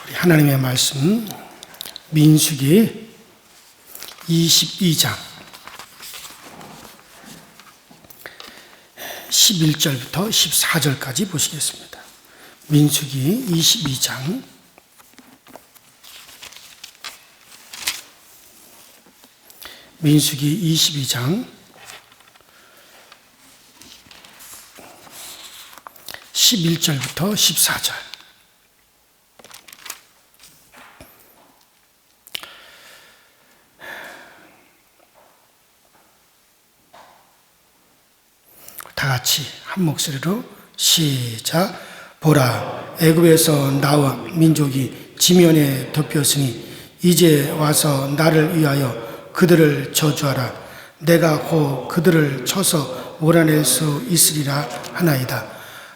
우리 하나님의 말씀 민수기 22장 11절부터 14절까지 보시겠습니다. 민수기 22장 11절부터 14절. 다 같이 한 목소리로 시작. 보라, 애굽에서 나와 민족이 지면에 덮였으니 이제 와서 나를 위하여 그들을 저주하라. 내가 곧 그들을 쳐서 몰아낼 수 있으리라 하나이다.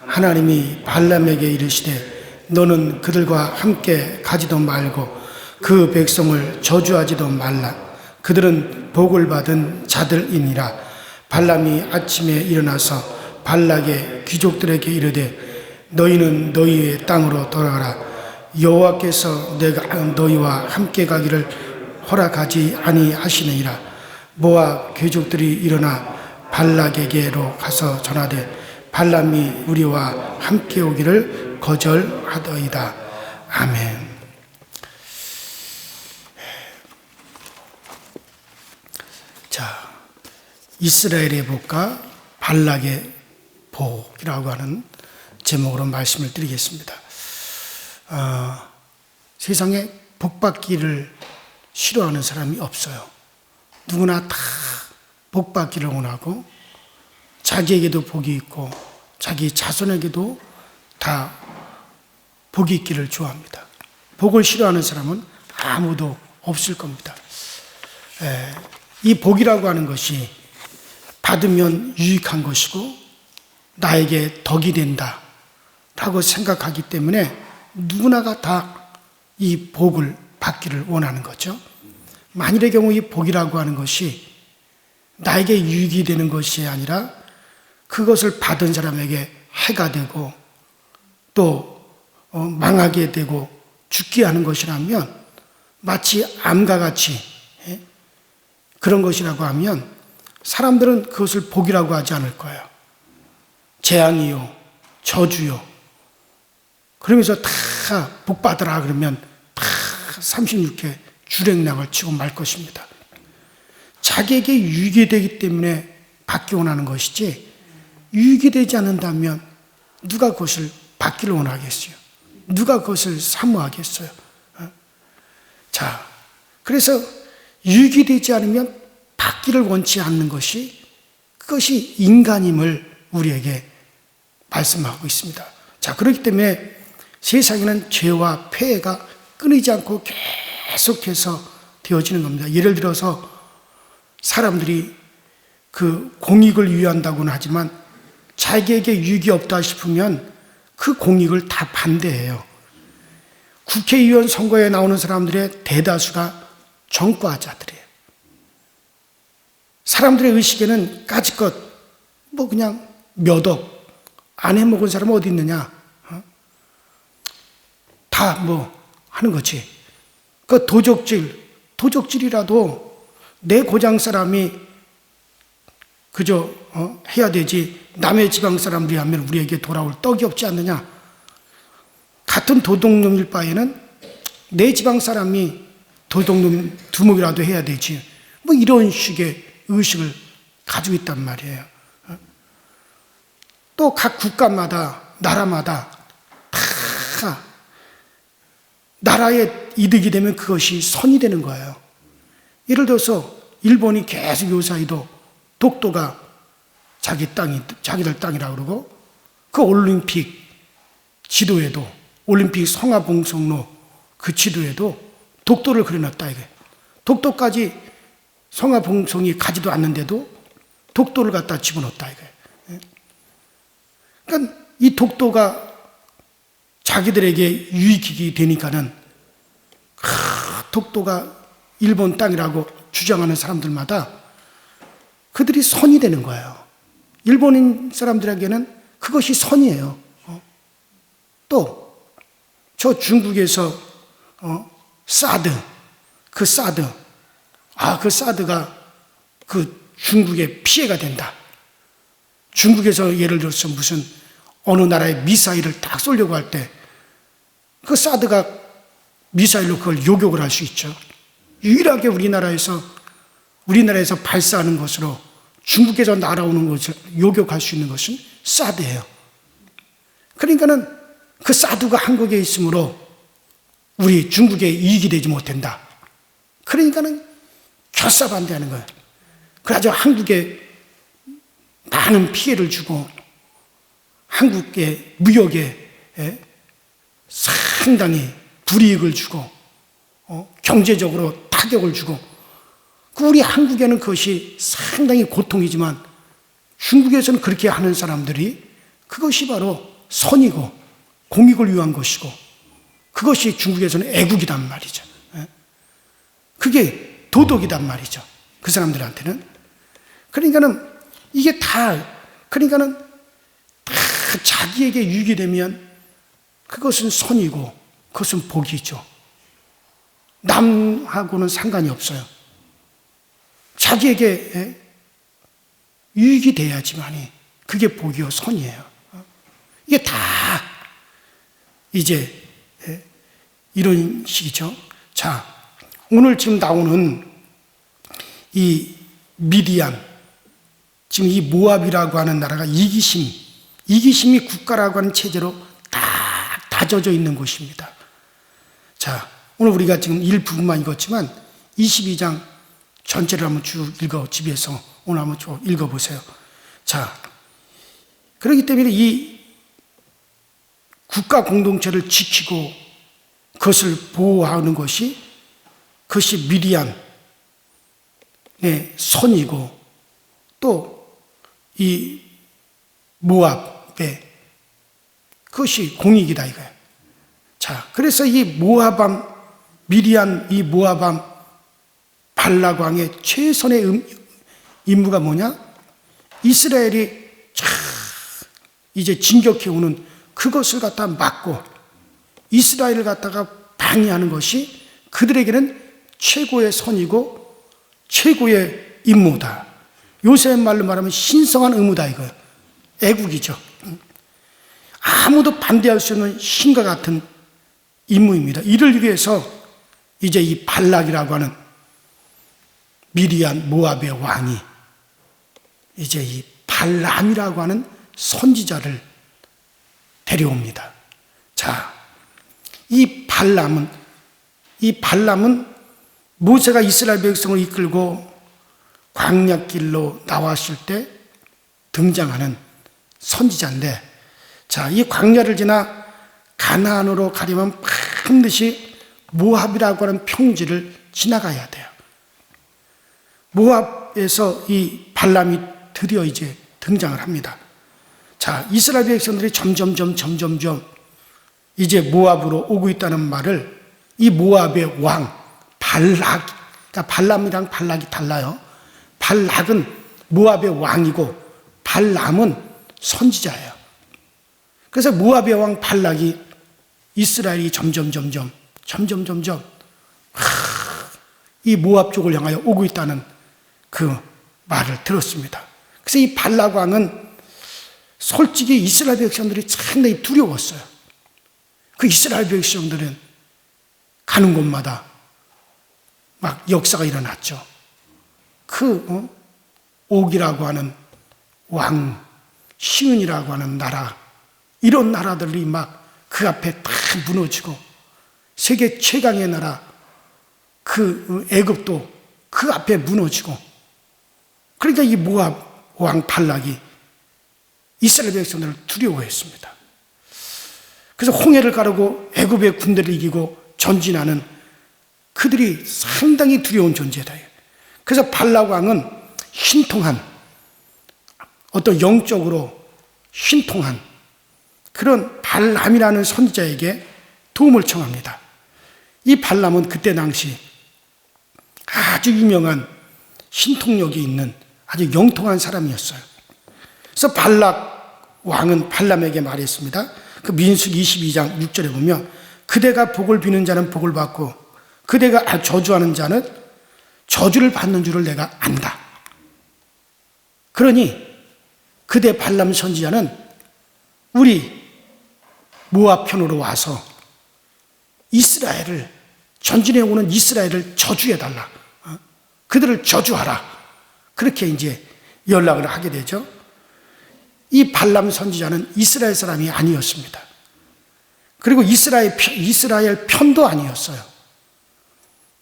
하나님이 발람에게 이르시되 너는 그들과 함께 가지도 말고 그 백성을 저주하지도 말라. 그들은 복을 받은 자들이니라. 발람이 아침에 일어나서 발락의 귀족들에게 이르되 너희는 너희의 땅으로 돌아가라. 여호와께서 내가 너희와 함께 가기를 허락하지 아니하시느니라. 모압 귀족들이 일어나 발락에게로 가서 전하되 발람이 우리와 함께 오기를 거절하더이다. 아멘. 자, 이스라엘의 복과 발락의 복이라고 하는 제목으로 말씀을 드리겠습니다. 세상에 복받기를 싫어하는 사람이 없어요. 누구나 다 복받기를 원하고 자기에게도 복이 있고 자기 자손에게도 다 복이 있기를 좋아합니다. 복을 싫어하는 사람은 아무도 없을 겁니다. 이 복이라고 하는 것이 받으면 유익한 것이고 나에게 덕이 된다 라고 생각하기 때문에 누구나가 다 이 복을 받기를 원하는 거죠. 만일의 경우 이 복이라고 하는 것이 나에게 유익이 되는 것이 아니라 그것을 받은 사람에게 해가 되고 또 망하게 되고 죽게 하는 것이라면 마치 암과 같이 그런 것이라고 하면 사람들은 그것을 복이라고 하지 않을 거예요. 재앙이요, 저주요. 그러면서 다 복받으라 그러면 다 36회 주랭랑을 치고 말 것입니다. 자기에게 유익이 되기 때문에 받기 원하는 것이지 유익이 되지 않는다면 누가 그것을 받기를 원하겠어요? 누가 그것을 사모하겠어요? 자, 그래서 유익이 되지 않으면 받기를 원치 않는 것이 그것이 인간임을 우리에게 말씀하고 있습니다. 자, 그렇기 때문에 세상에는 죄와 폐해가 끊이지 않고 계속해서 되어지는 겁니다. 예를 들어서 사람들이 그 공익을 위한다고는 하지만 자기에게 유익이 없다 싶으면 그 공익을 다 반대해요. 국회의원 선거에 나오는 사람들의 대다수가 정과자들이에요. 사람들의 의식에는 까짓것 뭐 그냥 몇 억 안 해먹은 사람은 어디 있느냐? 다 뭐 하는 거지. 그 도적질이라도 내 고장 사람이 그저 해야 되지 남의 지방 사람들이 하면 우리에게 돌아올 떡이 없지 않느냐? 같은 도둑놈일 바에는 내 지방 사람이 도둑놈 두목이라도 해야 되지. 뭐 이런 식의 의식을 가지고 있단 말이에요. 또 각 국가마다 나라마다 다 나라의 이득이 되면 그것이 선이 되는 거예요. 예를 들어서 일본이 계속 요사이도 독도가 자기들 땅이라고 그러고 그 올림픽 지도에도 올림픽 성화봉송로 그 지도에도 독도를 그려놨다 이게. 독도까지 성화봉송이 가지도 않는데도 독도를 갖다 집어넣었다 이게. 그러니까 이 독도가 자기들에게 유익이 되니까는 독도가 일본 땅이라고 주장하는 사람들마다 그들이 선이 되는 거예요. 일본인 사람들에게는 그것이 선이에요. 또 저 중국에서 사드, 그 사드가 그 중국에 피해가 된다. 중국에서 예를 들어서 무슨 어느 나라의 미사일을 딱 쏘려고 할 때 그 사드가 미사일로 그걸 요격을 할 수 있죠. 유일하게 우리나라에서 발사하는 것으로 중국에서 날아오는 것을 요격할 수 있는 것은 사드예요. 그러니까는 그 사드가 한국에 있으므로 우리 중국에 이익이 되지 못한다. 그러니까는 결사반대하는 거예요. 그래서 한국에 많은 피해를 주고 한국의 무역에 상당히 불이익을 주고 경제적으로 타격을 주고 우리 한국에는 그것이 상당히 고통이지만 중국에서는 그렇게 하는 사람들이 그것이 바로 선이고 공익을 위한 것이고 그것이 중국에서는 애국이란 말이죠. 그게 도덕이란 말이죠. 그 사람들한테는. 그러니까는 이게 그러니까는 다 자기에게 유익이 되면 그것은 선이고 그것은 복이죠. 남하고는 상관이 없어요. 자기에게 유익이 돼야지만이 그게 복이요 선이에요. 이게 다 이제 이런 식이죠. 자, 오늘 지금 나오는 이 미디안, 지금 이 모압이라고 하는 나라가 이기심이 국가라고 하는 체제로 다 다져져 있는 곳입니다. 자, 오늘 우리가 지금 일부분만 읽었지만 22장 전체를 한번 쭉 집에서 오늘 한번 쭉 읽어보세요. 자, 그렇기 때문에 이 국가 공동체를 지키고 그것을 보호하는 그것이 미디안의 선이고 또 이 모압의 그것이 공익이다 이거예요. 자, 그래서 이 미디안 이 모압 발락 왕의 최선의 임무가 뭐냐? 이스라엘이 이제 진격해오는 그것을 갖다 막고 이스라엘을 갖다가 방해하는 것이 그들에게는 최고의 선이고 최고의 임무다. 요새 말로 말하면 신성한 의무다 이거예요. 애국이죠. 아무도 반대할 수 없는 신과 같은 임무입니다. 이를 위해서 이제 이 발락이라고 하는 미디안 모압의 왕이 이제 이 발람이라고 하는 선지자를 데려옵니다. 자, 이 발람은 모세가 이스라엘 백성을 이끌고 광야길로 나왔을 때 등장하는 선지자인데, 자, 이 광야를 지나 가나안으로 가려면 반드시 모압이라고 하는 평지를 지나가야 돼요. 모압에서 이 발람이 드디어 이제 등장을 합니다. 자, 이스라엘 백성들이 점점점 이제 모압으로 오고 있다는 말을 이 모압의 왕 발락, 그러니까 발람이랑 발락이 달라요. 발락은 모압의 왕이고 발람은 선지자예요. 그래서 모압의 왕 발락이 이스라엘이 점점 이 모압 쪽을 향하여 오고 있다는 그 말을 들었습니다. 그래서 이 발락 왕은 솔직히 이스라엘 백성들이 상당히 두려웠어요. 그 이스라엘 백성들은 가는 곳마다 막 역사가 일어났죠. 옥이라고 하는 왕, 시은이라고 하는 나라, 이런 나라들이 막 그 앞에 다 무너지고, 세계 최강의 나라 그 애굽도 그 앞에 무너지고, 그러니까 이 모압 왕 발락이 이스라엘 백성들을 두려워했습니다. 그래서 홍해를 가르고 애굽의 군대를 이기고 전진하는 그들이 상당히 두려운 존재다. 그래서 발락 왕은 신통한, 어떤 영적으로 신통한 그런 발람이라는 선지자에게 도움을 청합니다. 이 발람은 그때 당시 아주 유명한 신통력이 있는 아주 영통한 사람이었어요. 그래서 발락 왕은 발람에게 말했습니다. 그 민수기 22장 6절에 보면 그대가 복을 비는 자는 복을 받고 그대가 저주하는 자는 저주를 받는 줄을 내가 안다. 그러니 그대 발람 선지자는 우리 모압 편으로 와서 이스라엘을, 전진해 오는 이스라엘을 저주해달라. 그들을 저주하라. 그렇게 이제 연락을 하게 되죠. 이 발람 선지자는 이스라엘 사람이 아니었습니다. 그리고 이스라엘 편도 아니었어요.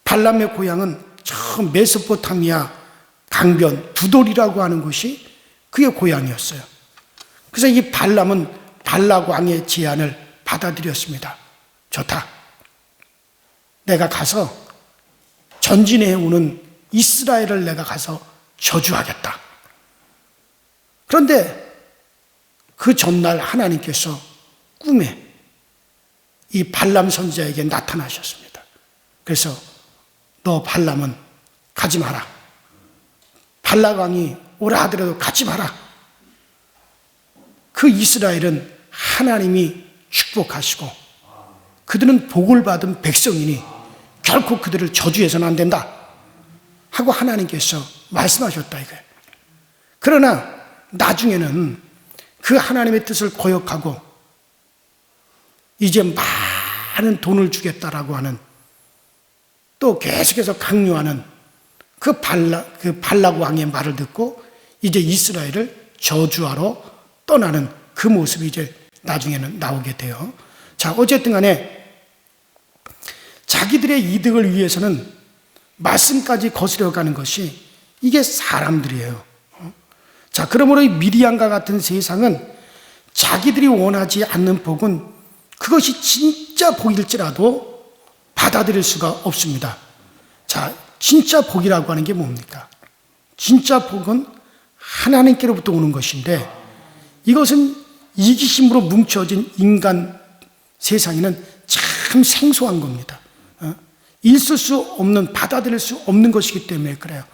발람의 고향은 저 메소포타미아 강변 두돌이라고 하는 곳이 그의 고향이었어요. 그래서 이 발람은 발락 왕의 제안을 받아들였습니다. 좋다. 내가 가서 전진해 오는 이스라엘을 내가 가서 저주하겠다. 그런데 그 전날 하나님께서 꿈에 이 발람 선지자에게 나타나셨습니다. 그래서 너 발람은 가지 마라. 발락 왕이 오라 하더라도 가지 마라. 그 이스라엘은 하나님이 축복하시고 그들은 복을 받은 백성이니 결코 그들을 저주해서는 안 된다 하고 하나님께서 말씀하셨다 이거예요. 그러나 나중에는 그 하나님의 뜻을 거역하고 이제 많은 돈을 주겠다라고 하는, 또 계속해서 강요하는 그 발락 왕의 말을 듣고 이제 이스라엘을 저주하러 떠나는 그 모습이 이제 나중에는 나오게 돼요. 자, 어쨌든 간에 자기들의 이득을 위해서는 말씀까지 거스려 가는 것이 이게 사람들이에요. 자, 그러므로 이 미디안과 같은 세상은 자기들이 원하지 않는 복은 그것이 진짜 복일지라도 받아들일 수가 없습니다. 자, 진짜 복이라고 하는 게 뭡니까? 진짜 복은 하나님께로부터 오는 것인데 이것은 이기심으로 뭉쳐진 인간 세상에는 참 생소한 겁니다. 있을 수 없는, 받아들일 수 없는 것이기 때문에 그래요.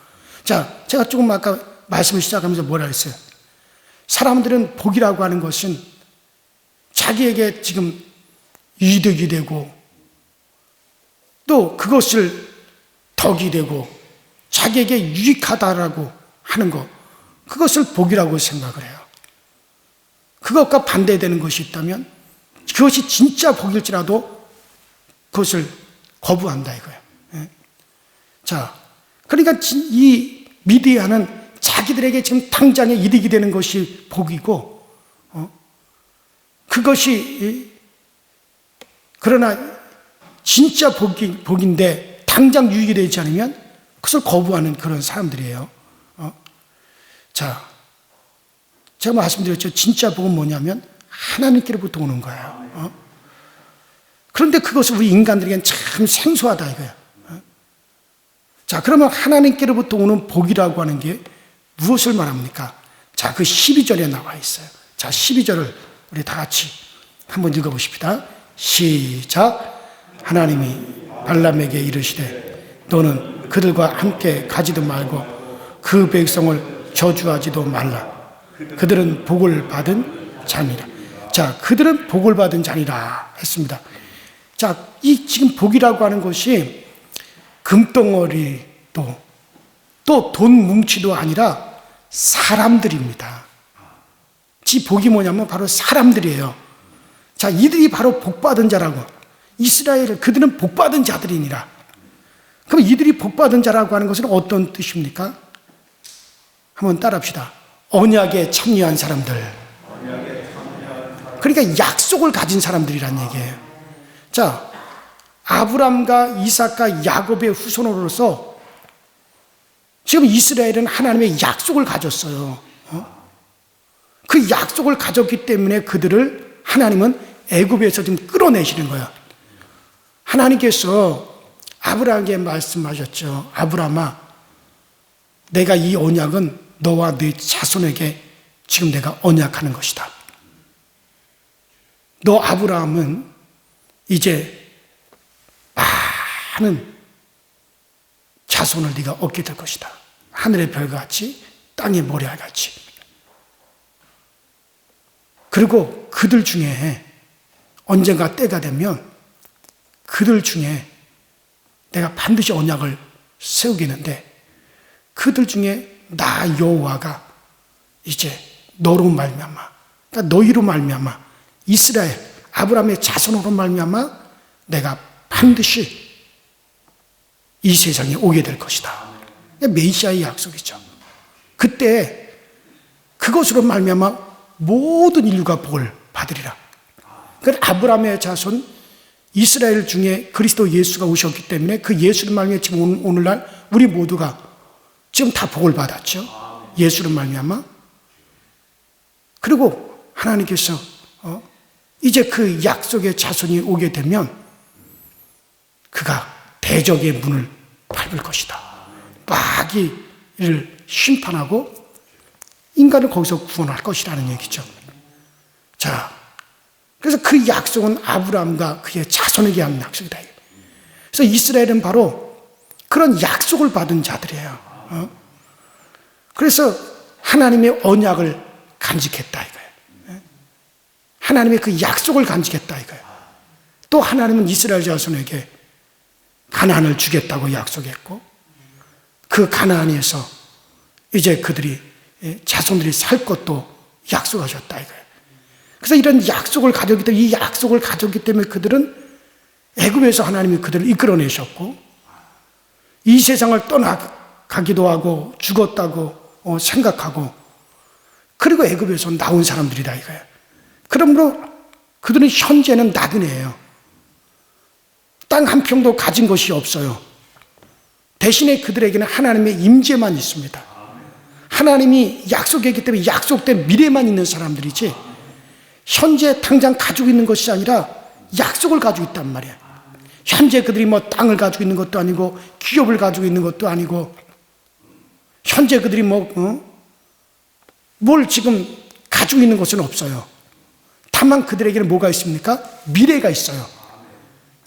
자, 제가 조금 아까 말씀을 시작하면서 뭐라 했어요? 사람들은 복이라고 하는 것은 자기에게 지금 이득이 되고 또 그것을 덕이 되고 자기에게 유익하다라고 하는 것, 그것을 복이라고 생각을 해요. 그것과 반대되는 것이 있다면 그것이 진짜 복일지라도 그것을 거부한다 이거예요. 자, 그러니까 이 미디안은 자기들에게 지금 당장에 이득이 되는 것이 복이고, 그것이 그러나 진짜 복인데 당장 유익이 되지 않으면 그것을 거부하는 그런 사람들이에요. 자, 제가 말씀드렸죠. 진짜 복은 뭐냐면 하나님께로부터 오는 거예요. 그런데 그것을 우리 인간들에게는 참 생소하다 이거예요. 자, 그러면 하나님께로부터 오는 복이라고 하는 게 무엇을 말합니까? 자, 그 12절에 나와 있어요. 자, 12절을 우리 다 같이 한번 읽어보십시다. 시작. 하나님이 발람에게 이르시되 너는 그들과 함께 가지도 말고 그 백성을 저주하지도 말라. 그들은 복을 받은 자니라. 자, 그들은 복을 받은 자니라 했습니다. 자, 이 지금 복이라고 하는 것이 금덩어리도 또 돈 뭉치도 아니라 사람들입니다. 지 복이 뭐냐면 바로 사람들이에요. 자, 이들이 바로 복받은 자라고. 이스라엘, 그들은 복받은 자들이니라. 그럼 이들이 복받은 자라고 하는 것은 어떤 뜻입니까? 한번 따라합시다. 언약에 참여한 사람들. 그러니까 약속을 가진 사람들이란 얘기예요. 자, 아브람과 이삭과 야곱의 후손으로서 지금 이스라엘은 하나님의 약속을 가졌어요. 그 약속을 가졌기 때문에 그들을 하나님은 애굽에서 지금 끌어내시는 거예요. 하나님께서 아브라함에게 말씀하셨죠. 아브라함아, 내가 이 언약은 너와 네 자손에게 지금 내가 언약하는 것이다. 너 아브라함은 이제 많은 자손을 네가 얻게 될 것이다. 하늘의 별과 같이 땅의 모래와 같이. 그리고 그들 중에 언젠가 때가 되면 그들 중에 내가 반드시 언약을 세우겠는데 그들 중에 나 여호와가 이제 너로 말미암아, 그러니까 너희로 말미암아, 이스라엘 아브라함의 자손으로 말미암아 내가 반드시 이 세상에 오게 될 것이다. 메시아의 약속이죠. 그때 그것으로 말미암아 모든 인류가 복을 받으리라. 그 아브라함의 자손 이스라엘 중에 그리스도 예수가 오셨기 때문에 그 예수를 말미암아 지금 오늘날 우리 모두가 지금 다 복을 받았죠. 예수를 말미암아. 그리고 하나님께서 이제 그 약속의 자손이 오게 되면 그가 대적의 문을 밟을 것이다. 마귀를 심판하고 인간을 거기서 구원할 것이라는 얘기죠. 자, 그래서 그 약속은 아브라함과 그의 자손에게 한 약속이다. 그래서 이스라엘은 바로 그런 약속을 받은 자들이에요. 그래서 하나님의 언약을 간직했다 이거예요. 하나님의 그 약속을 간직했다 이거예요. 또 하나님은 이스라엘 자손에게 가나안을 주겠다고 약속했고 그 가나안에서 이제 그들이 자손들이 살 것도 약속하셨다 이거예요. 그래서 이런 약속을 가졌기 때문에 이 약속을 가졌기 때문에 그들은 애굽에서 하나님이 그들을 이끌어내셨고 이 세상을 떠나가기도 하고 죽었다고 생각하고 그리고 애굽에서 나온 사람들이다 이거예요. 그러므로 그들은 현재는 나그네예요. 땅 한 평도 가진 것이 없어요. 대신에 그들에게는 하나님의 임재만 있습니다. 하나님이 약속했기 때문에 약속된 미래만 있는 사람들이지 현재 당장 가지고 있는 것이 아니라 약속을 가지고 있단 말이에요. 현재 그들이 뭐 땅을 가지고 있는 것도 아니고 기업을 가지고 있는 것도 아니고 현재 그들이 뭘 지금 가지고 있는 것은 없어요. 다만 그들에게는 뭐가 있습니까? 미래가 있어요.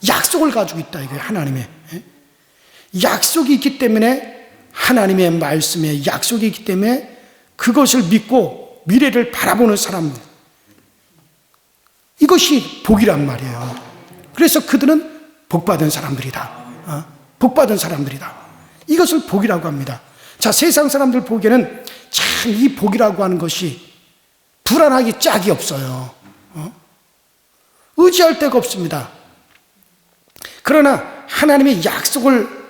약속을 가지고 있다 이거예요. 하나님의 약속이 있기 때문에 하나님의 말씀에 약속이 있기 때문에 그것을 믿고 미래를 바라보는 사람들, 이것이 복이란 말이에요. 그래서 그들은 복받은 사람들이다. 복받은 사람들이다. 이것을 복이라고 합니다. 자, 세상 사람들 보기에는 참 이 복이라고 하는 것이 불안하기 짝이 없어요. 의지할 데가 없습니다. 그러나 하나님의 약속을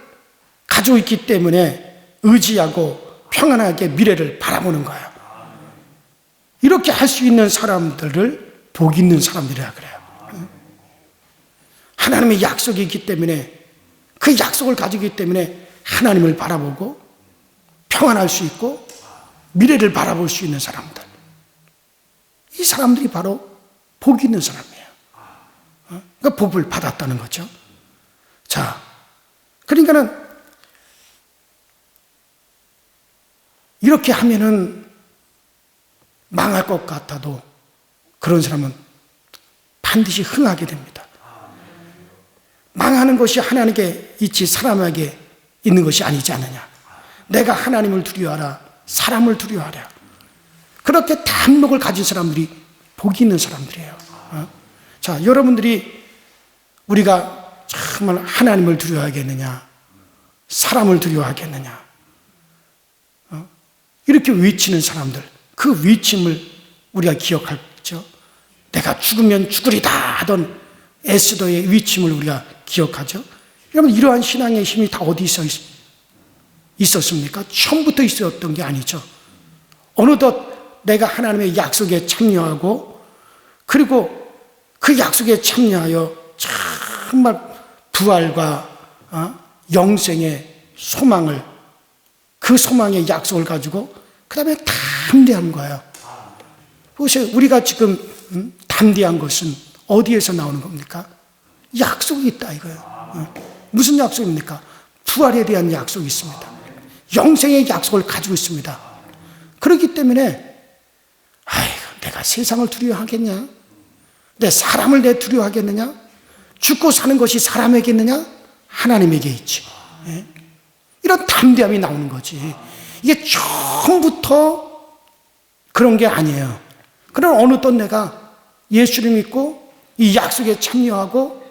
가지고 있기 때문에 의지하고 평안하게 미래를 바라보는 거예요. 이렇게 할 수 있는 사람들을 복 있는 사람들이라 그래요. 하나님의 약속이 있기 때문에 그 약속을 가지고 있기 때문에 하나님을 바라보고 평안할 수 있고 미래를 바라볼 수 있는 사람들, 이 사람들이 바로 복 있는 사람이에요. 그러니까 복을 받았다는 거죠. 자, 그러니까는 이렇게 하면은 망할 것 같아도 그런 사람은 반드시 흥하게 됩니다. 망하는 것이 하나님께 있지 사람에게 있는 것이 아니지 않느냐. 내가 하나님을 두려워하라, 사람을 두려워하라. 그렇게 담력을 가진 사람들이 복이 있는 사람들이에요. 자, 여러분들이 우리가 정말 하나님을 두려워하겠느냐, 사람을 두려워하겠느냐, 이렇게 외치는 사람들, 그 외침을 우리가 기억하죠. 내가 죽으면 죽으리다 하던 에스더의 외침을 우리가 기억하죠. 여러분, 이러한 신앙의 힘이 다 어디서 있었습니까? 처음부터 있었던 게 아니죠. 어느덧 내가 하나님의 약속에 참여하고 그리고 그 약속에 참여하여 정말 부활과 영생의 소망을, 그 소망의 약속을 가지고 그 다음에 담대한 거예요. 보세요. 우리가 지금 담대한 것은 어디에서 나오는 겁니까? 약속이 있다 이거예요. 무슨 약속입니까? 부활에 대한 약속이 있습니다. 영생의 약속을 가지고 있습니다. 그렇기 때문에 내가 세상을 두려워하겠냐? 내 사람을 내 두려워하겠느냐? 죽고 사는 것이 사람에게 있느냐? 하나님에게 있지. 이런 담대함이 나오는 거지. 이게 처음부터 그런 게 아니에요. 그러나 어느덧 내가 예수를 믿고 이 약속에 참여하고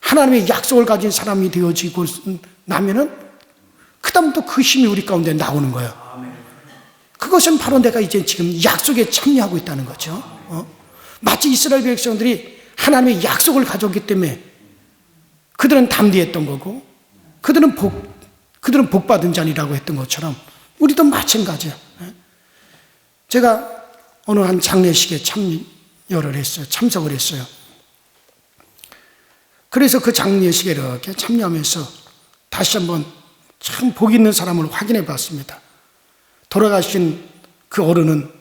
하나님의 약속을 가진 사람이 되어지고 나면은 그다음부터 그 힘이 우리 가운데 나오는 거예요. 그것은 바로 내가 이제 지금 약속에 참여하고 있다는 거죠. 마치 이스라엘 백성들이 하나님의 약속을 가졌기 때문에 그들은 담대했던 거고 그들은 복 받은 자니라고 했던 것처럼 우리도 마찬가지예요. 제가 어느 한 장례식에 참석을 했어요. 그래서 그 장례식에 이렇게 참여하면서 다시 한번 참 복 있는 사람을 확인해 봤습니다. 돌아가신 그 어른은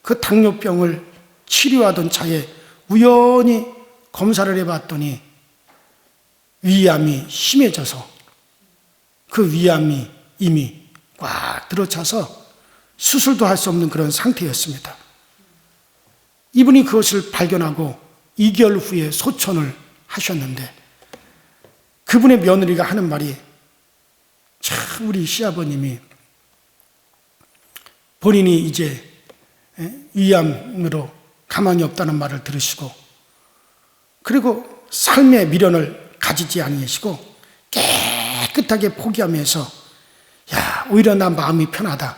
그 당뇨병을 치료하던 차에 우연히 검사를 해봤더니 위암이 심해져서 그 위암이 이미 꽉 들어차서 수술도 할 수 없는 그런 상태였습니다. 이분이 그것을 발견하고 2개월 후에 소천을 하셨는데 그분의 며느리가 하는 말이 참 우리 시아버님이 본인이 이제 위암으로 가망이 없다는 말을 들으시고 그리고 삶의 미련을 가지지 아니하시고 깨끗하게 포기하면서 야 오히려 나 마음이 편하다.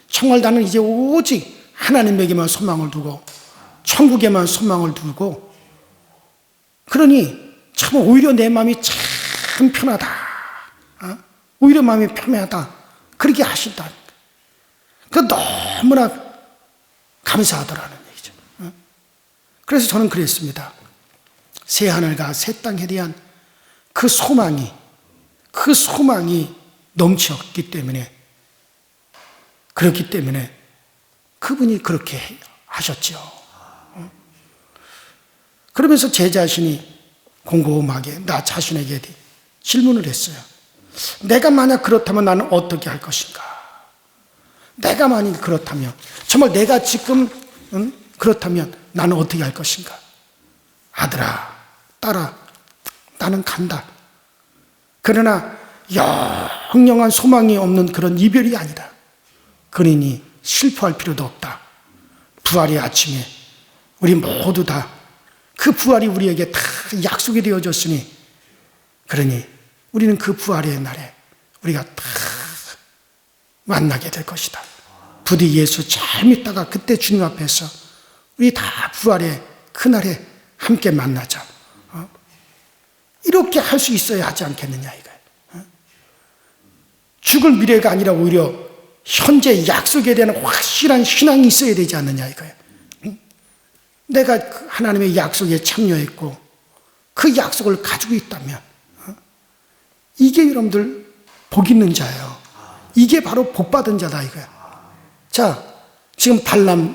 정말 나는 이제 오직 하나님에게만 소망을 두고 천국에만 소망을 두고 그러니 참 오히려 내 마음이 참 편하다. 오히려 마음이 편하다. 그렇게 하신다. 그 너무나 감사하더라는 얘기죠. 그래서 저는 그랬습니다. 새 하늘과 새 땅에 대한 그 소망이 넘쳤기 때문에 그렇기 때문에 그분이 그렇게 하셨죠. 그러면서 제 자신이 곰곰하게 나 자신에게 질문을 했어요. 내가 만약 그렇다면 나는 어떻게 할 것인가? 내가 만약 그렇다면 정말 내가 지금 그렇다면 나는 어떻게 할 것인가? 아들아, 딸아, 나는 간다. 그러나 영영한 소망이 없는 그런 이별이 아니다. 그러니 슬퍼할 필요도 없다. 부활의 아침에 우리 모두 다 그 부활이 우리에게 다 약속이 되어졌으니 그러니 우리는 그 부활의 날에 우리가 다 만나게 될 것이다. 부디 예수 잘 믿다가 그때 주님 앞에서 우리 다 부활의 그날에 함께 만나자. 이렇게 할 수 있어야 하지 않겠느냐 이거예요. 죽을 미래가 아니라 오히려 현재 약속에 대한 확실한 신앙이 있어야 되지 않느냐 이거예요. 내가 하나님의 약속에 참여했고 그 약속을 가지고 있다면 이게 여러분들 복 있는 자예요. 이게 바로 복 받은 자다 이거예요. 자, 지금 발람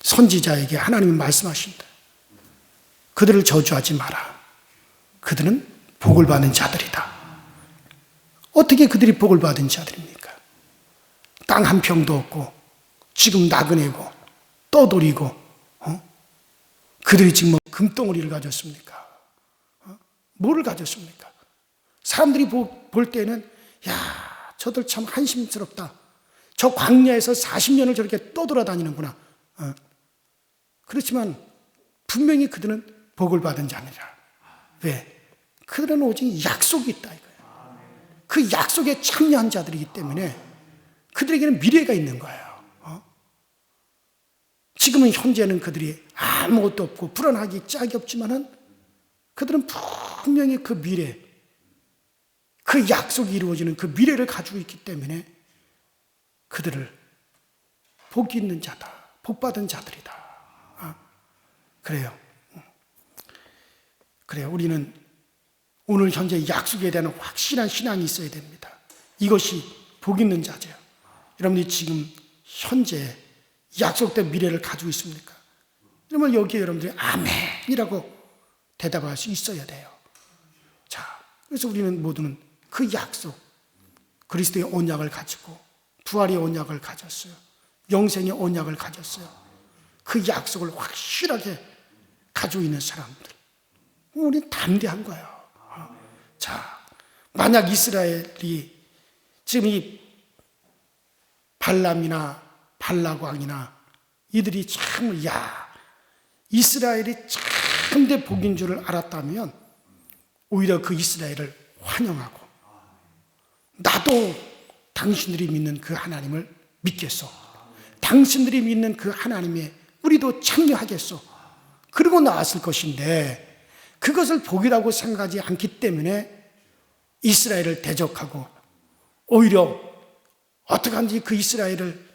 선지자에게 하나님이 말씀하신다. 그들을 저주하지 마라. 그들은 복을 받은 자들이다. 어떻게 그들이 복을 받은 자들입니까? 땅 한 평도 없고 지금 나그네고 떠돌이고 그들이 지금 뭐 금덩어리를 가졌습니까? 뭐를 가졌습니까? 사람들이 볼 때는 야 저들 참 한심스럽다. 저 광야에서 40년을 저렇게 떠돌아다니는구나. 그렇지만 분명히 그들은 복을 받은 자니라. 왜? 그들은 오직 약속이 있다 이거예요. 그 약속에 참여한 자들이기 때문에 그들에게는 미래가 있는 거예요. 지금은 현재는 그들이 아무것도 없고 불안하기 짝이 없지만은 그들은 분명히 그 미래, 그 약속이 이루어지는 그 미래를 가지고 있기 때문에 그들을 복이 있는 자다, 복받은 자들이다. 그래요. 우리는 오늘 현재 약속에 대한 확실한 신앙이 있어야 됩니다. 이것이 복 있는 자죠. 여러분이 지금 현재 약속된 미래를 가지고 있습니까? 그러면 여기에 여러분들이 아멘이라고 대답할 수 있어야 돼요. 자, 그래서 우리는 모두는 그 약속, 그리스도의 언약을 가지고 부활의 언약을 가졌어요. 영생의 언약을 가졌어요. 그 약속을 확실하게 가지고 있는 사람들. 우리는 담대한 거예요. 자, 만약 이스라엘이 지금 이 발람이나 발락왕이나 이들이 참, 이스라엘이 참 참된 복인 줄을 알았다면 오히려 그 이스라엘을 환영하고, 나도 당신들이 믿는 그 하나님을 믿겠소, 당신들이 믿는 그 하나님에 우리도 참여하겠소, 그러고 나왔을 것인데, 그것을 복이라고 생각하지 않기 때문에 이스라엘을 대적하고 오히려 어떡한지 그 이스라엘을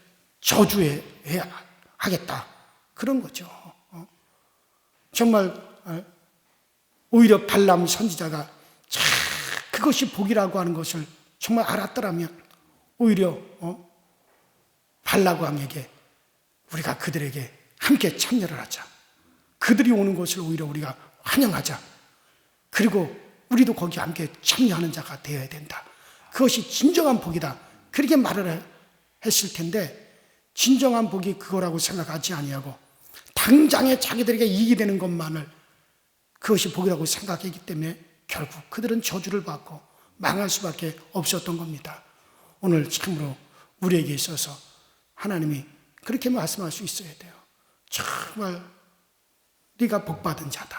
저주해야 하겠다, 그런 거죠. 정말 오히려 발람 선지자가 그것이 복이라고 하는 것을 정말 알았더라면 오히려 발락 왕에게 우리가 그들에게 함께 참여를 하자, 그들이 오는 것을 오히려 우리가 환영하자, 그리고 우리도 거기 함께 참여하는 자가 되어야 된다, 그것이 진정한 복이다, 그렇게 말을 했을 텐데, 진정한 복이 그거라고 생각하지 아니하고 당장에 자기들에게 이익이 되는 것만을 그것이 복이라고 생각했기 때문에 결국 그들은 저주를 받고 망할 수밖에 없었던 겁니다. 오늘 참으로 우리에게 있어서 하나님이 그렇게 말씀할 수 있어야 돼요. 정말 네가 복받은 자다.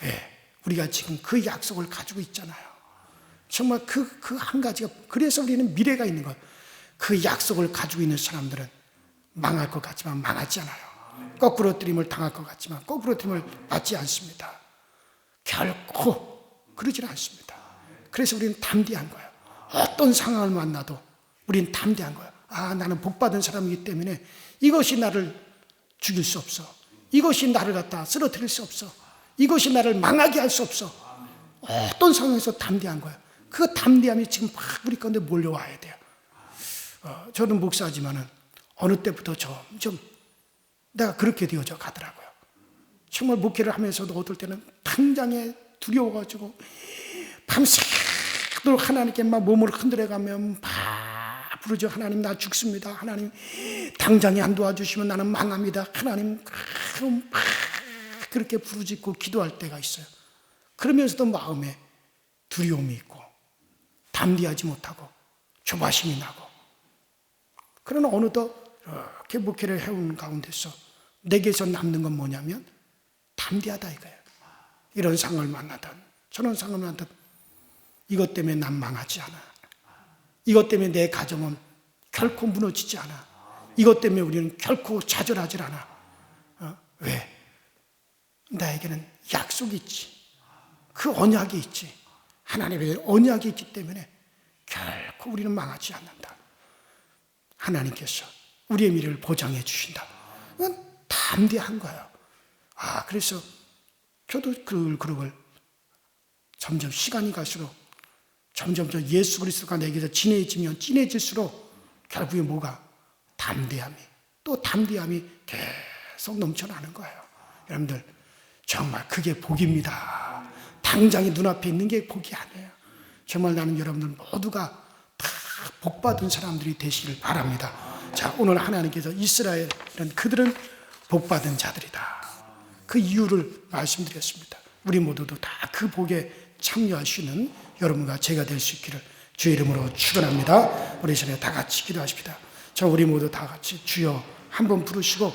왜? 우리가 지금 그 약속을 가지고 있잖아요. 정말 그 한 가지가, 그래서 우리는 미래가 있는 거예요. 그 약속을 가지고 있는 사람들은 망할 것 같지만 망하지 않아요. 거꾸로 뜨림을 당할 것 같지만 거꾸로 뜨림을 받지 않습니다. 결코 그러질 않습니다. 그래서 우리는 담대한 거예요. 어떤 상황을 만나도 우리는 담대한 거예요. 아, 나는 복받은 사람이기 때문에 이것이 나를 죽일 수 없어, 이것이 나를 갖다 쓰러뜨릴 수 없어, 이것이 나를 망하게 할 수 없어. 어떤 상황에서 담대한 거예요. 그 담대함이 지금 막 우리 가운데 몰려와야 돼요. 저는 목사지만은 어느 때부터 점점 내가 그렇게 되어져 가더라고요. 정말 목회를 하면서도 어떨 때는 당장에 두려워가지고 밤새도록 하나님께 막 몸을 흔들어가면 막 부르죠. 하나님, 나 죽습니다. 하나님, 당장에 안 도와주시면 나는 망합니다. 하나님, 막 그렇게 부르짖고 기도할 때가 있어요. 그러면서도 마음에 두려움이 있고 담대하지 못하고 조바심이 나고, 그러나 어느덧 이렇게 목회를 해온 가운데서 내게서 남는 건 뭐냐면 담대하다 이거예요. 이런 상황을 만나든 저런 상황을 만나든 이것 때문에 난 망하지 않아. 이것 때문에 내 가정은 결코 무너지지 않아. 이것 때문에 우리는 결코 좌절하지 않아. 왜? 나에게는 약속이 있지. 그 언약이 있지. 하나님의 언약이 있기 때문에 결코 우리는 망하지 않는다. 하나님께서 우리의 미래를 보장해 주신다. 그건 담대한 거예요. 그래서 저도 그걸 점점 시간이 갈수록 점점 저 예수 그리스도가 내게서 진해지면 진해질수록 결국에 뭐가? 담대함이, 또 담대함이 계속 넘쳐나는 거예요. 여러분들, 정말 그게 복입니다. 당장에 눈앞에 있는 게 복이 아니에요. 정말 나는 여러분들 모두가 다 복받은 사람들이 되시길 바랍니다. 자, 오늘 하나님께서 이스라엘은 그들은 복받은 자들이다, 그 이유를 말씀드렸습니다. 우리 모두도 다 그 복에 참여할 수 있는 여러분과 제가 될 수 있기를 주의 이름으로 축원합니다. 우리 시간에 다 같이 기도하십시다. 자, 우리 모두 다 같이 주여 한번 부르시고,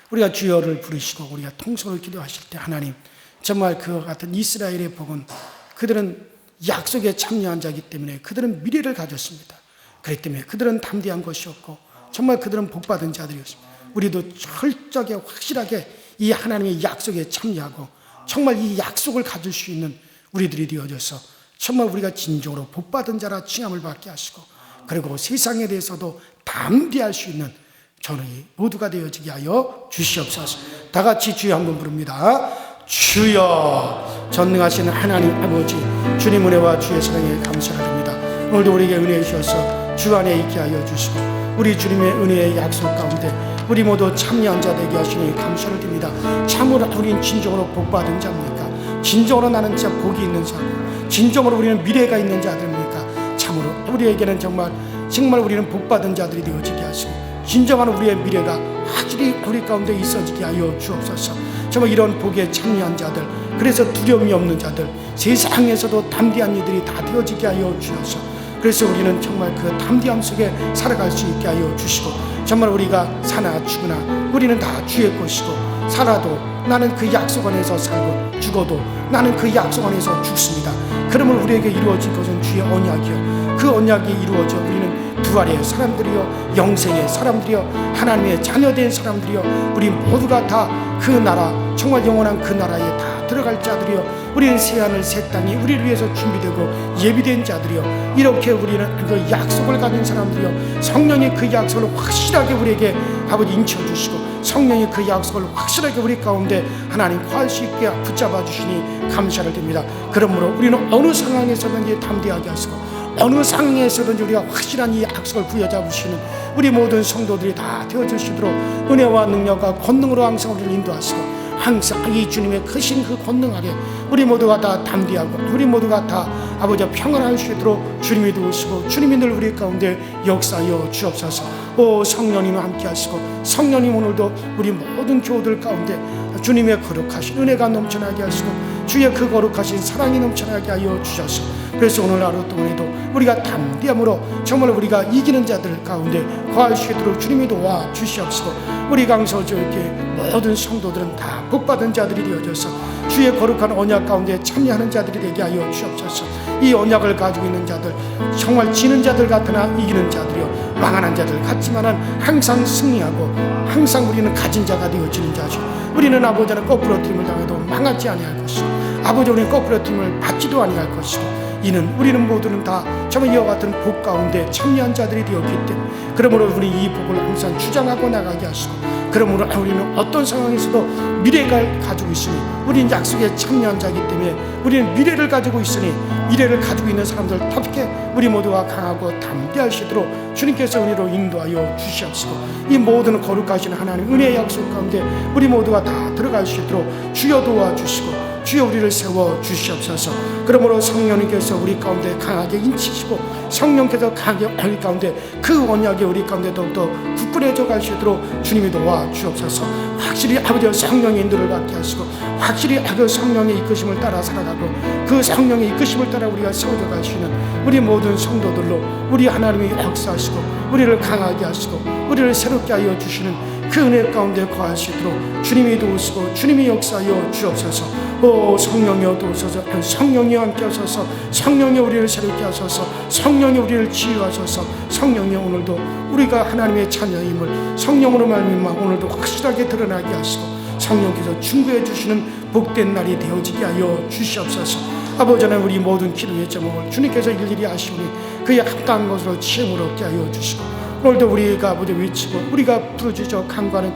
우리가 주여를 부르시고 우리가 통성을 기도하실 때, 하나님, 정말 그와 같은 이스라엘의 복은 그들은 약속에 참여한 자이기 때문에 그들은 미래를 가졌습니다. 그렇기 때문에 그들은 담대한 것이었고 정말 그들은 복받은 자들이었습니다. 우리도 철저하게 확실하게 이 하나님의 약속에 참여하고 정말 이 약속을 가질 수 있는 우리들이 되어져서 정말 우리가 진정으로 복받은 자라 칭함을 받게 하시고, 그리고 세상에 대해서도 담대할 수 있는 저희 모두가 되어지게 하여 주시옵소서. 다 같이 주여 한번 부릅니다. 주여, 전능하신 하나님 아버지, 주님 은혜와 주의 사랑에 감사드립니다. 오늘도 우리에게 은혜 주셔서 주 안에 있게 하여 주시고 우리 주님의 은혜의 약속 가운데 우리 모두 참여한 자 되게 하시니 감사를 드립니다. 참으로 우리는 진정으로 복받은 자입니까? 진정으로 나는 진짜 복이 있는 자고 진정으로 우리는 미래가 있는 자들입니까? 참으로 우리에게는 정말 우리는 복받은 자들이 되어지게 하시고 진정한 우리의 미래가 확실히 우리 가운데 있어지게 하여 주옵소서. 정말 이런 복에 참여한 자들, 그래서 두려움이 없는 자들, 세상에서도 담대한 이들이 다 되어지게 하여 주셔서, 그래서 우리는 정말 그 담대함 속에 살아갈 수 있게 하여 주시고, 정말 우리가 사나 죽으나 우리는 다 주의 것이고 살아도 나는 그 약속 안에서 살고 죽어도 나는 그 약속 안에서 죽습니다. 그러면 우리에게 이루어질 것은 주의 언약이요, 그 언약이 이루어져 우리는 부활의 사람들이요, 영생의 사람들이요, 하나님의 자녀된 사람들이요, 우리 모두가 다 그 나라, 정말 영원한 그 나라에 다 들어갈 자들이요, 우리는 새하늘 새 땅이 우리를 위해서 준비되고 예비된 자들이요, 이렇게 우리는 그 약속을 가진 사람들이요, 성령이 그 약속을 확실하게 우리에게 아버지 인쳐주시고 성령이 그 약속을 확실하게 우리 가운데 하나님 구할 수 있게 붙잡아 주시니 감사를 드립니다. 그러므로 우리는 어느 상황에서든지 담대하게 하시고 어느 상황에서든지 우리가 확실한 이 약속을 부여잡으시는 우리 모든 성도들이 다 되어주시도록 은혜와 능력과 권능으로 항상 우리를 인도하시고 항상 이 주님의 크신 그 권능 아래 우리 모두가 다 담대하고 우리 모두가 다 아버지 평안할 수 있도록 주님이 도우시고 주님이 늘 우리 가운데 역사하여 주옵소서. 오 성령님 함께 하시고 성령님 오늘도 우리 모든 교우들 가운데 주님의 거룩하신 은혜가 넘쳐나게 하시고 주의 그 거룩하신 사랑이 넘쳐나게 하여 주셔서 그래서 오늘 하루 동안에도 우리가 담대함으로 정말 우리가 이기는 자들 가운데 거할 수 있도록 주님이 도와 주시옵시고 우리 강서교회 모든 성도들은 다 복받은 자들이 되어져서 주의 거룩한 언약 가운데 참여하는 자들이 되게 하여 주옵소서. 이 언약을 가지고 있는 자들 정말 지는 자들 같으나 이기는 자들이요 망하는 자들 같지만은 항상 승리하고 항상 우리는 가진 자가 되어지는 자죠. 우리는 아버지 하나님 거꾸로뜨림을 당해도 망하지 아니할 것이고 아버지 우리는 거꾸로뜨림을 받지도 아니할 것이고 이는 우리는 모두는 다 정말 이와 같은 복 가운데 참여한 자들이 되었기 때문에 그러므로 우리 이 복을 항상 주장하고 나가게 하시고 그러므로 우리는 어떤 상황에서도 미래를 가지고 있으니 우리는 약속에 참여한 자이기 때문에 우리는 미래를 가지고 있으니 미래를 가지고 있는 사람들답게 우리 모두가 강하고 담대하시도록 주님께서 은혜로 인도하여 주시옵시고 이 모든 거룩하신 하나님 은혜의 약속 가운데 우리 모두가 다 들어갈 수 있도록 주여 도와주시고 주여 우리를 세워 주시옵소서. 그러므로 성령님께서 우리 가운데 강하게 인치시고 성령께서 강하게 우리 가운데 그 언약이 우리 가운데 더욱더 굳건해져 갈 수 있도록 주님이 도와 주옵소서. 확실히 아버지 성령의 인도를 받게 하시고 확실히 그 성령의 이끄심을 따라 살아가고 그 성령의 이끄심을 따라 우리가 세워져 갈 수 있는 우리 모든 성도들로 우리 하나님이 역사하시고 우리를 강하게 하시고 우리를 새롭게 하여 주시는 그 은혜 가운데 거할 수 있도록 주님이 도우시고 주님이 역사하여 주옵소서. 오 성령이여 도우소서. 성령이 함께 하소서. 성령이 우리를 새롭게 하소서. 성령이 우리를 치유하소서. 성령이 오늘도 우리가 하나님의 자녀임을 성령으로 말미암아 오늘도 확실하게 드러나게 하시고 성령께서 충고해 주시는 복된 날이 되어지게 하여 주시옵소서. 아버지 하나님 우리 모든 기도의 제목을 주님께서 일일이 아시오니 그의 합당한 것으로 지음을 얻게 하여 주시고 오늘도 우리가 아버지 외치고 우리가 부르짖어 간구하는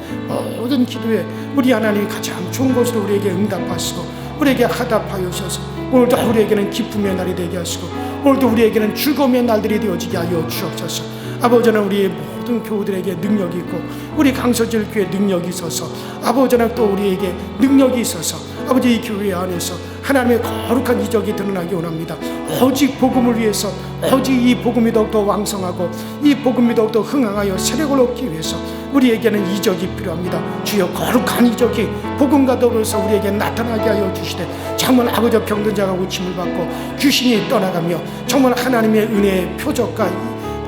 모든 기도에 우리 하나님이 가장 좋은 것으로 우리에게 응답하시고 우리에게 하답하여 주셔서 오늘도 우리에게는 기쁨의 날이 되게 하시고 오늘도 우리에게는 즐거움의 날들이 되어지게 하여 주옵소서. 아버지는 우리의 모든 교우들에게 능력이 있고 우리 강서질 교회에 능력이 있어서 아버지는 또 우리에게 능력이 있어서 아버지 이 교회 안에서 하나님의 거룩한 이적이 드러나기 원합니다. 오직 복음을 위해서 오직 이 복음이 더욱더 왕성하고 이 복음이 더욱더 흥황하여 세력을 얻기 위해서 우리에게는 이적이 필요합니다. 주여 거룩한 이적이 복음과 더불어서 우리에게 나타나게 하여 주시되 정말 아버지 병든 자가 고침을 받고 귀신이 떠나가며 정말 하나님의 은혜의 표적과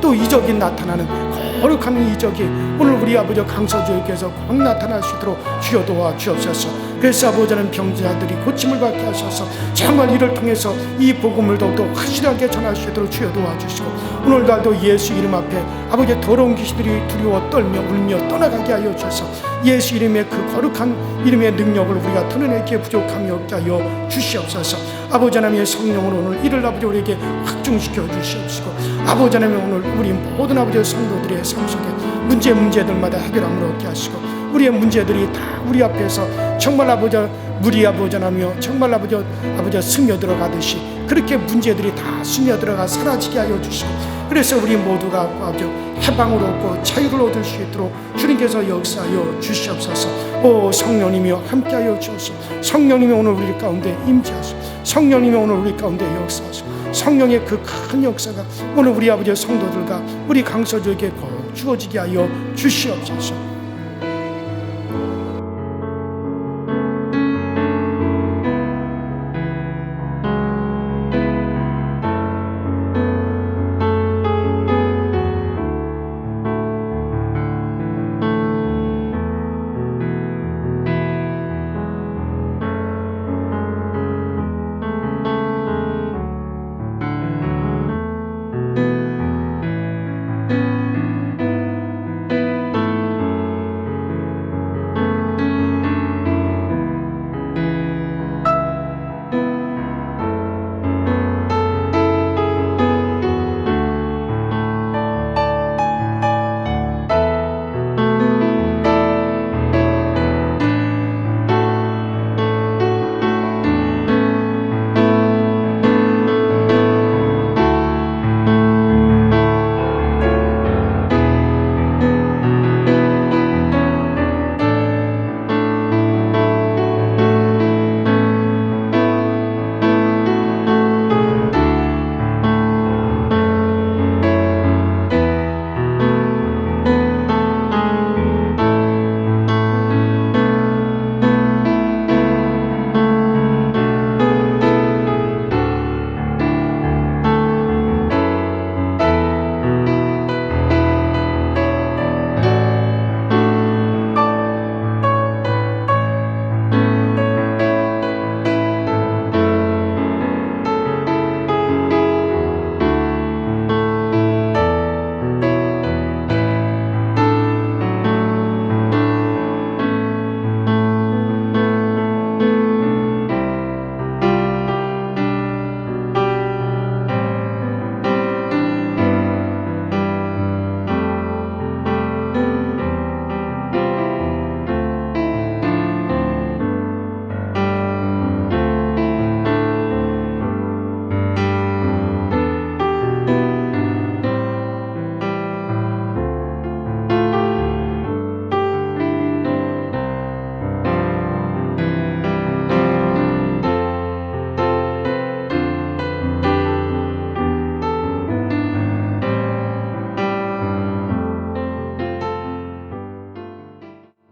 또 이적이 나타나는 거룩한 이적이 오늘 우리 아버지 강서주님께서 꼭 나타날 수 있도록 주여 도와 주옵소서. 그래서 아버지는 병자들이 고침을 받게 하셔서 정말 이를 통해서 이 복음을 더욱더 확실하게 전할 수 있도록 주여 도와주시고 오늘날도 예수 이름 앞에 아버지 더러운 귀신들이 두려워 떨며 울며 떠나가게 하여 주셔서 예수 이름의 그 거룩한 이름의 능력을 우리가 드러내기에 부족함이 없게 하여 주시옵소서. 아버지 하나님의 성령으로 오늘 이를 아버지 우리에게 확증시켜 주시옵시고 아버지 하나님 오늘 우리 모든 아버지 성도들의 삶 속에 문제들마다 해결함을 얻게 하시고 우리의 문제들이 다 우리 앞에서 정말 아버지 물이 아버지 하나며 정말 아버지 스며들어가듯이 그렇게 문제들이 다 스며들어가 사라지게 하여 주시고 그래서 우리 모두가 아버지 해방을 얻고 자유를 얻을 수 있도록 주님께서 역사하여 주시옵소서. 오 성령님이여 함께하여 주옵소서. 성령님이 오늘 우리 가운데 임재하소서. 성령님이 오늘 우리 가운데 역사하소서. 성령의 그 큰 역사가 오늘 우리 아버지 성도들과 우리 강서주에게 꼭 주어지게 하여 주시옵소서.